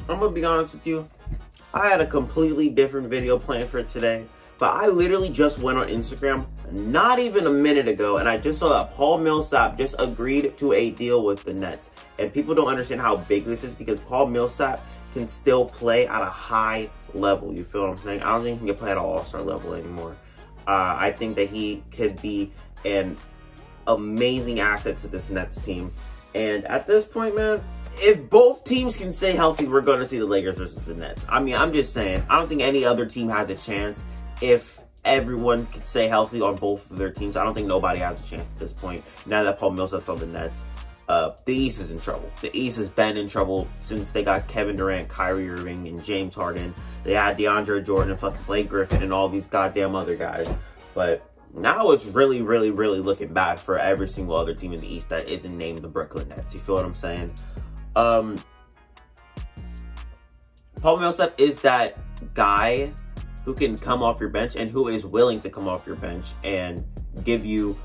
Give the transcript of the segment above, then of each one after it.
I'm gonna be honest with you. I had a completely different video planned for today, but I literally just went on Instagram not even a minute ago, and I just saw that Paul Millsap just agreed to a deal with the Nets. And people don't understand how big this is because Paul Millsap can still play at a high level. You feel what I'm saying? I don't think he can play at an all-star level anymore. I think that he could be an amazing asset to this Nets team. And at this point, man, if both teams can stay healthy, we're going to see the Lakers versus the Nets. I mean, I'm just saying, I don't think any other team has a chance if everyone can stay healthy on both of their teams. I don't think nobody has a chance at this point. Now that Paul Millsap's on the Nets, the East is in trouble. The East has been in trouble since they got Kevin Durant, Kyrie Irving, and James Harden. They had DeAndre Jordan and fucking Blake Griffin and all these goddamn other guys. But now it's really, really, really looking bad for every single other team in the East that isn't named the Brooklyn Nets. You feel what I'm saying? Paul Millsap is that guy who can come off your bench and who is willing to come off your bench and give you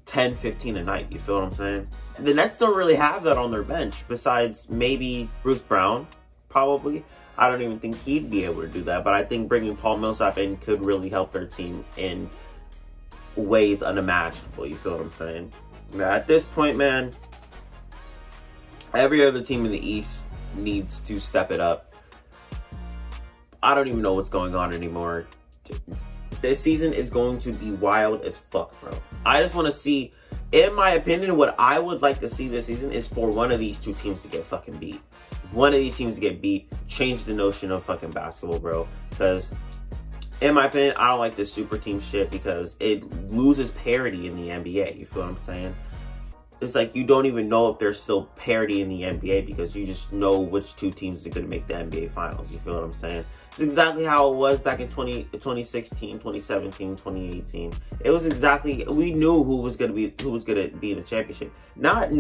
10, 15 a night. You feel what I'm saying? The Nets don't really have that on their bench besides maybe Bruce Brown, probably. I don't even think he'd be able to do that, but I think bringing Paul Millsap in could really help their team in ways unimaginable. You feel what I'm saying? Now, at this point, man, every other team in the East needs to step it up. I don't even know what's going on anymore. This season is going to be wild as fuck, bro. I just want to see, in my opinion, what I would like to see this season is for one of these two teams to get fucking beat. One of these teams to get beat, change the notion of fucking basketball, bro. Because, in my opinion, I don't like this super team shit because it loses parity in the NBA. You feel what I'm saying? It's like you don't even know if there's still parity in the NBA because you just know which two teams are going to make the NBA Finals. You feel what I'm saying? It's exactly how it was back in 2016, 2017, 2018. It was exactly, we knew who was going to be in the championship. Not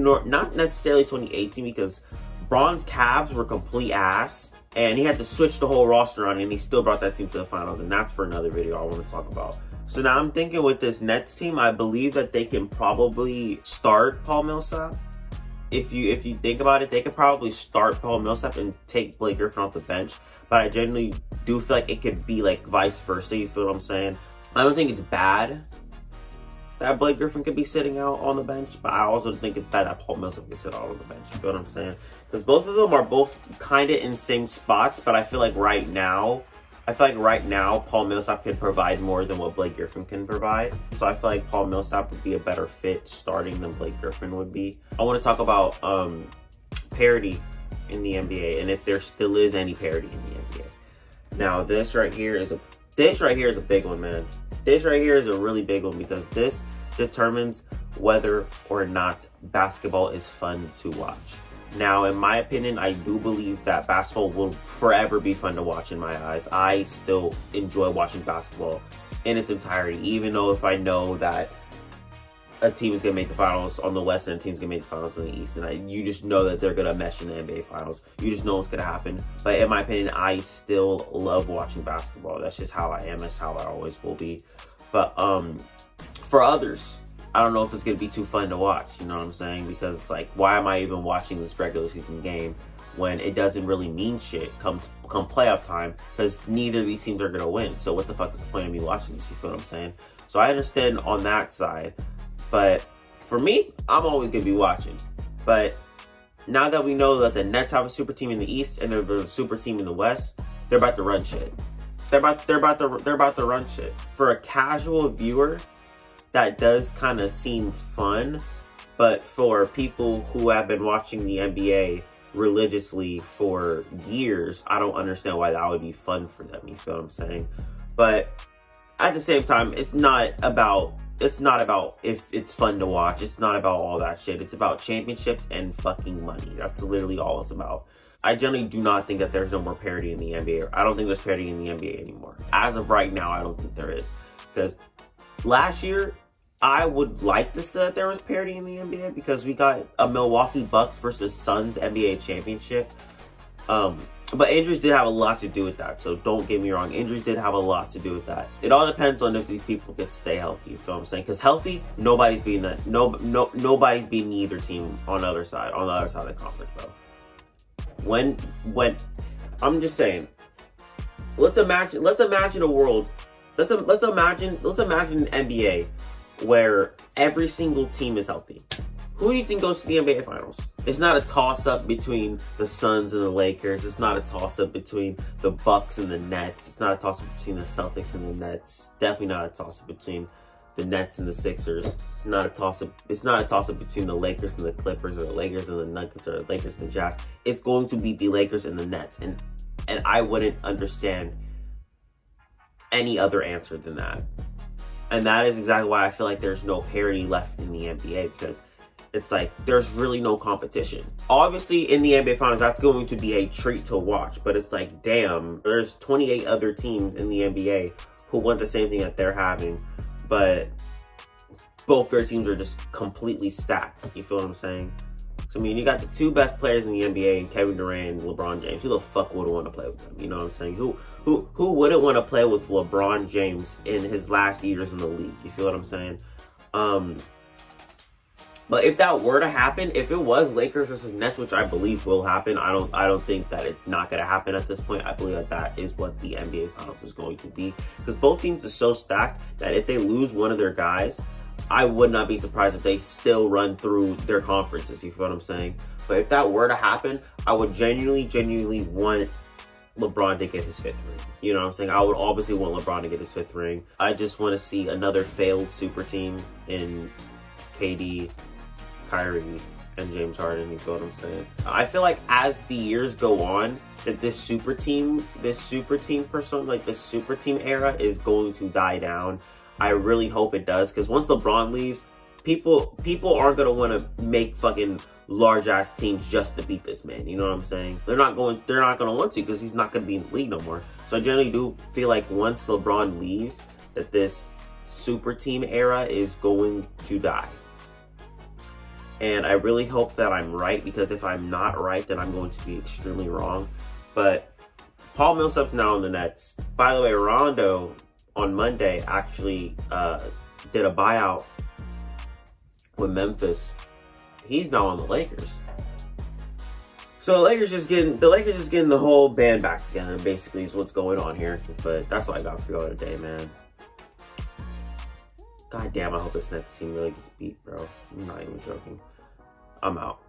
necessarily 2018 because Bron's Cavs were complete ass and he had to switch the whole roster on and he still brought that team to the finals, and that's for another video I want to talk about. So now I'm thinking with this Nets team, I believe that they can probably start Paul Millsap. If you think about it, they could probably start Paul Millsap and take Blake Griffin off the bench. But I genuinely do feel like it could be like vice versa. You feel what I'm saying? I don't think it's bad that Blake Griffin could be sitting out on the bench, but I also think it's bad that Paul Millsap can sit out on the bench. You feel what I'm saying? Because both of them are both kind of in same spots, but I feel like right now, Paul Millsap can provide more than what Blake Griffin can provide. So I feel like Paul Millsap would be a better fit starting than Blake Griffin would be. I want to talk about parity in the NBA and if there still is any parity in the NBA. Now this right here is a big one, man. This right here is a really big one because this determines whether or not basketball is fun to watch. Now, in my opinion, I do believe that basketball will forever be fun to watch in my eyes. I still enjoy watching basketball in its entirety, even though if I know that a team is going to make the finals on the West and a team's going to make the finals on the East, and you just know that they're going to mesh in the NBA Finals. You just know what's going to happen. But in my opinion, I still love watching basketball. That's just how I am. That's how I always will be. But for others, I don't know if it's going to be too fun to watch, you know what I'm saying? Because, like, why am I even watching this regular season game when it doesn't really mean shit come playoff time? Because neither of these teams are going to win. So what the fuck is the point of me watching this? You feel what I'm saying? So I understand on that side. But for me, I'm always going to be watching. But now that we know that the Nets have a super team in the East and they're the super team in the West, they're about to run shit. They're about to run shit. For a casual viewer, that does kind of seem fun, but for people who have been watching the NBA religiously for years, I don't understand why that would be fun for them. You feel what I'm saying? But at the same time, it's not about if it's fun to watch. It's not about all that shit. It's about championships and fucking money. That's literally all it's about. I generally do not think that there's no more parity in the NBA. I don't think there's parity in the NBA anymore. As of right now, I don't think there is. Because last year, I would like to say that there was parity in the NBA because we got a Milwaukee Bucks versus Suns NBA championship. But injuries did have a lot to do with that. So don't get me wrong. Injuries did have a lot to do with that. It all depends on if these people can stay healthy. You feel what I'm saying? Because healthy, nobody's beating nobody's beating either team on the other side of the conference, bro. when I'm just saying, let's imagine a world. Let's imagine an NBA where every single team is healthy. Who do you think goes to the NBA Finals? It's not a toss-up between the Suns and the Lakers. It's not a toss-up between the Bucks and the Nets. It's not a toss-up between the Celtics and the Nets. Definitely not a toss-up between the Nets and the Sixers. It's not a toss-up. It's not a toss-up between the Lakers and the Clippers, or the Lakers and the Nuggets, or the Lakers and the Jazz. It's going to be the Lakers and the Nets, and I wouldn't understand any other answer than that. And that is exactly why I feel like there's no parity left in the NBA, because it's like there's really no competition. Obviously, in the NBA Finals, that's going to be a treat to watch, but it's like, damn, there's 28 other teams in the NBA who want the same thing that they're having, but both their teams are just completely stacked. You feel what I'm saying? So, I mean, you got the two best players in the NBA, Kevin Durant and LeBron James. Who the fuck would want to play with them? You know what I'm saying? Who wouldn't want to play with LeBron James in his last years in the league? You feel what I'm saying? But if that were to happen, if it was Lakers versus Nets, which I believe will happen, I don't think that it's not going to happen at this point. I believe that is what the NBA Finals is going to be, because both teams are so stacked that if they lose one of their guys, I would not be surprised if they still run through their conferences. You feel what I'm saying? But if that were to happen, I would genuinely want LeBron to get his 5th ring. You know what I'm saying? I would obviously want LeBron to get his 5th ring. I just want to see another failed super team in KD, Kyrie, and James Harden. You feel what I'm saying? I feel like as the years go on, that this super team persona, like this super team era, is going to die down. I really hope it does, because once LeBron leaves, people aren't gonna want to make fucking large ass teams just to beat this man. You know what I'm saying? They're not gonna want to, because he's not gonna be in the league no more. So I generally do feel like once LeBron leaves, that this super team era is going to die. And I really hope that I'm right, because if I'm not right, then I'm going to be extremely wrong. But Paul Millsap's now on the Nets. By the way, Rondo on Monday actually did a buyout with Memphis. He's now on the Lakers. So the Lakers just getting the whole band back together, basically, is what's going on here. But that's all I got for y'all today, man. God damn, I hope this Nets team really gets beat, bro. I'm not even joking. I'm out.